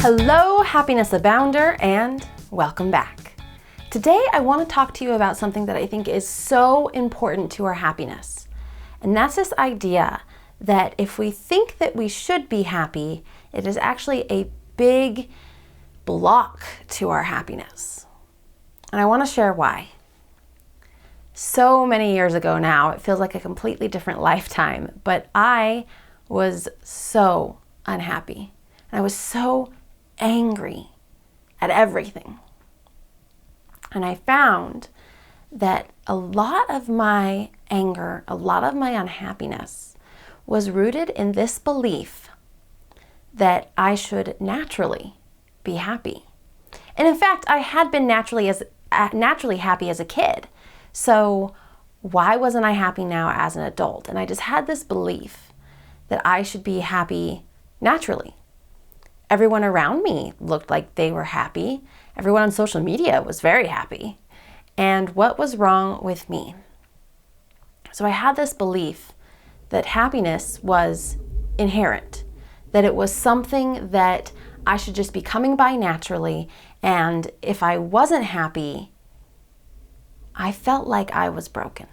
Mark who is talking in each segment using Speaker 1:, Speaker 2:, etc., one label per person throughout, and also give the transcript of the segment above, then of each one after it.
Speaker 1: Hello, Happiness Abounder, and welcome back. Today I want to talk to you about something that I think is so important to our happiness. And that's this idea that if we think that we should be happy, it is actually a big block to our happiness. And I want to share why. So many years ago now, it feels like a completely different lifetime, but I was so unhappy. And I was so angry at everything. And I found that a lot of my anger, a lot of my unhappiness was rooted in this belief that I should naturally be happy. And in fact, I had been naturally happy as a kid. So why wasn't I happy now as an adult? And I just had this belief that I should be happy naturally. Everyone around me looked like they were happy. Everyone on social media was very happy. And what was wrong with me? So I had this belief that happiness was inherent, that it was something that I should just be coming by naturally. And if I wasn't happy, I felt like I was broken.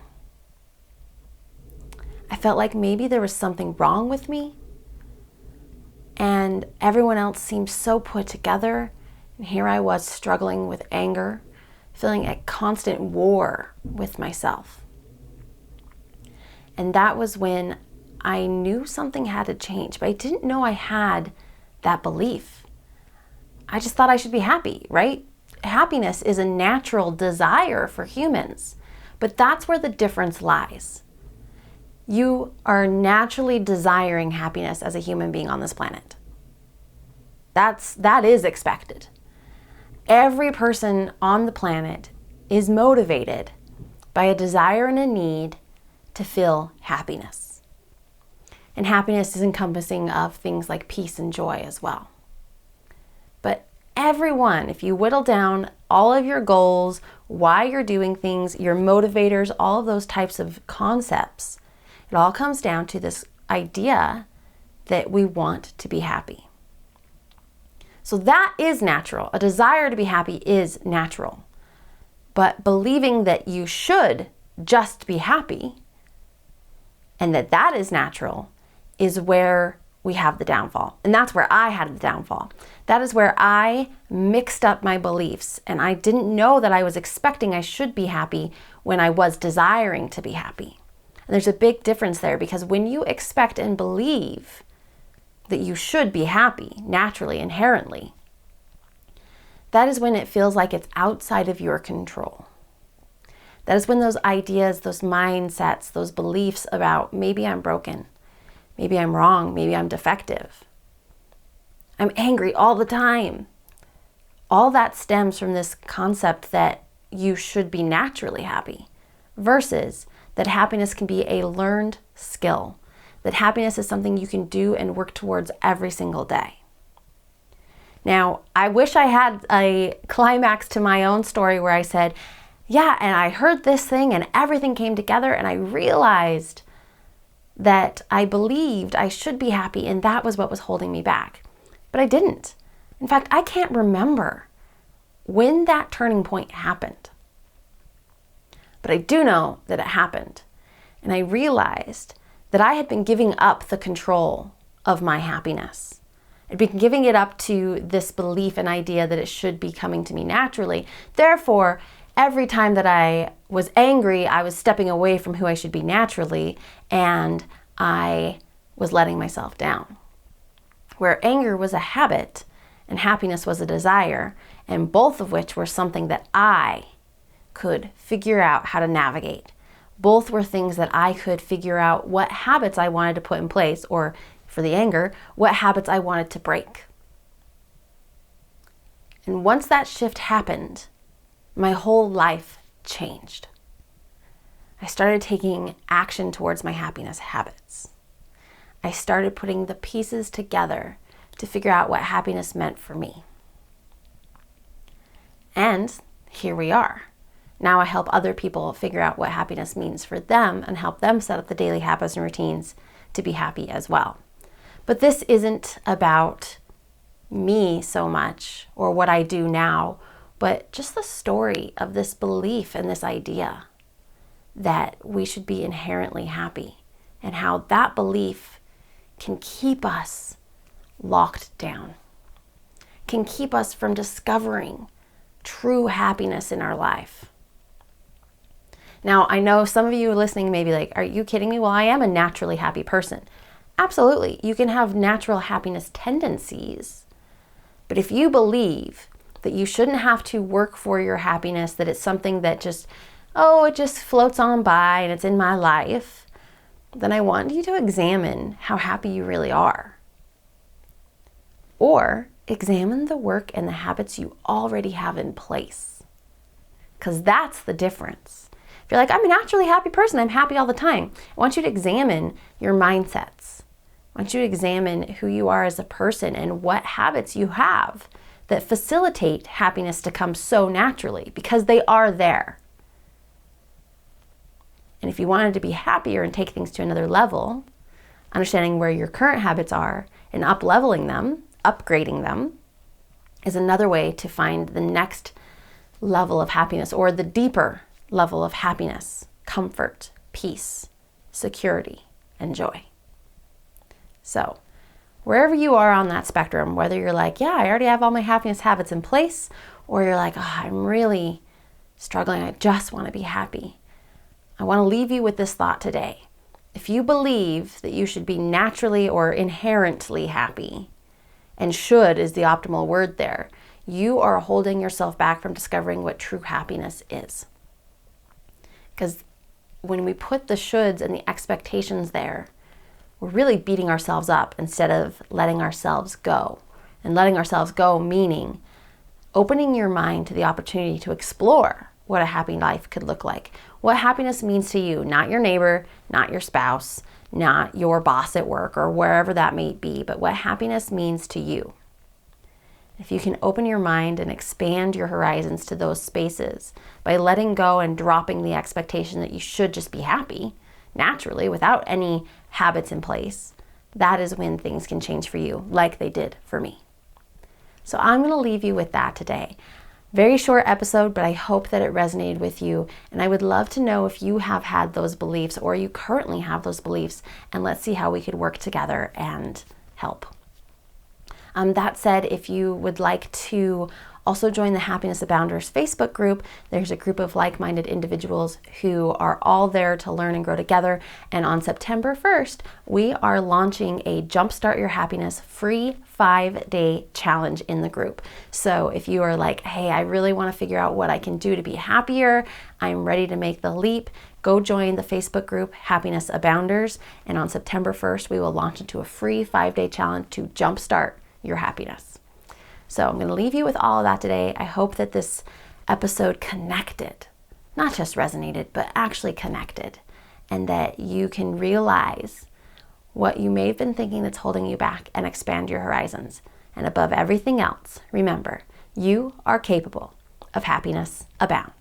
Speaker 1: I felt like maybe there was something wrong with me. And everyone else seemed so put together. And here I was struggling with anger, feeling at constant war with myself. And that was when I knew something had to change, but I didn't know I had that belief. I just thought I should be happy, right? Happiness is a natural desire for humans, but that's where the difference lies. You are naturally desiring happiness as a human being on this planet. That is expected. Every person on the planet is motivated by a desire and a need to feel happiness. And happiness is encompassing of things like peace and joy as well. But everyone, if you whittle down all of your goals, why you're doing things, your motivators, all of those types of concepts, it all comes down to this idea that we want to be happy. So that is natural. A desire to be happy is natural. But believing that you should just be happy and that is natural is where we have the downfall. And that's where I had the downfall. That is where I mixed up my beliefs and I didn't know that I was expecting I should be happy when I was desiring to be happy. And there's a big difference there because when you expect and believe that you should be happy naturally, inherently, that is when it feels like it's outside of your control. That is when those ideas, those mindsets, those beliefs about maybe I'm broken, maybe I'm wrong, maybe I'm defective, I'm angry all the time. All that stems from this concept that you should be naturally happy versus that happiness can be a learned skill, that happiness is something you can do and work towards every single day. Now, I wish I had a climax to my own story where I said, yeah, and I heard this thing and everything came together and I realized that I believed I should be happy and that was what was holding me back. But I didn't. In fact, I can't remember when that turning point happened. But I do know that it happened. And I realized that I had been giving up the control of my happiness. I'd been giving it up to this belief and idea that it should be coming to me naturally. Therefore, every time that I was angry, I was stepping away from who I should be naturally, and I was letting myself down. Where anger was a habit and happiness was a desire, and both of which were something that I could figure out how to navigate. Both were things that I could figure out what habits I wanted to put in place, or for the anger, what habits I wanted to break. And once that shift happened, my whole life changed. I started taking action towards my happiness habits. I started putting the pieces together to figure out what happiness meant for me. And here we are. Now I help other people figure out what happiness means for them and help them set up the daily habits and routines to be happy as well. But this isn't about me so much or what I do now, but just the story of this belief and this idea that we should be inherently happy, and how that belief can keep us locked down, can keep us from discovering true happiness in our life. Now, I know some of you listening may be like, are you kidding me? Well, I am a naturally happy person. Absolutely. You can have natural happiness tendencies, but if you believe that you shouldn't have to work for your happiness, that it's something that just, it just floats on by and it's in my life, then I want you to examine how happy you really are. Or examine the work and the habits you already have in place. Because that's the difference. If you're like, I'm a naturally happy person, I'm happy all the time, I want you to examine your mindsets. I want you to examine who you are as a person and what habits you have that facilitate happiness to come so naturally, because they are there. And if you wanted to be happier and take things to another level, understanding where your current habits are and up-leveling them, upgrading them, is another way to find the next level of happiness, or the deeper level of happiness, comfort, peace, security, and joy. So, wherever you are on that spectrum, whether you're like, yeah, I already have all my happiness habits in place, or you're like, I'm really struggling, I just want to be happy, I want to leave you with this thought today. If you believe that you should be naturally or inherently happy, and should is the optimal word there, you are holding yourself back from discovering what true happiness is. Because when we put the shoulds and the expectations there, we're really beating ourselves up instead of letting ourselves go. And letting ourselves go meaning opening your mind to the opportunity to explore what a happy life could look like. What happiness means to you, not your neighbor, not your spouse, not your boss at work or wherever that may be, but what happiness means to you. If you can open your mind and expand your horizons to those spaces by letting go and dropping the expectation that you should just be happy naturally without any habits in place, that is when things can change for you like they did for me. So I'm going to leave you with that today. Very short episode, but I hope that it resonated with you. And I would love to know if you have had those beliefs or you currently have those beliefs, and let's see how we could work together and help. That said, if you would like to also join the Happiness Abounders Facebook group, there's a group of like-minded individuals who are all there to learn and grow together. And on September 1st, we are launching a Jumpstart Your Happiness free 5-day challenge in the group. So if you are like, hey, I really want to figure out what I can do to be happier, I'm ready to make the leap, go join the Facebook group Happiness Abounders. And on September 1st, we will launch into a free 5-day challenge to jumpstart your happiness. So I'm going to leave you with all of that today. I hope that this episode connected, not just resonated, but actually connected, and that you can realize what you may have been thinking that's holding you back and expand your horizons. And above everything else, remember, you are capable of happiness abound.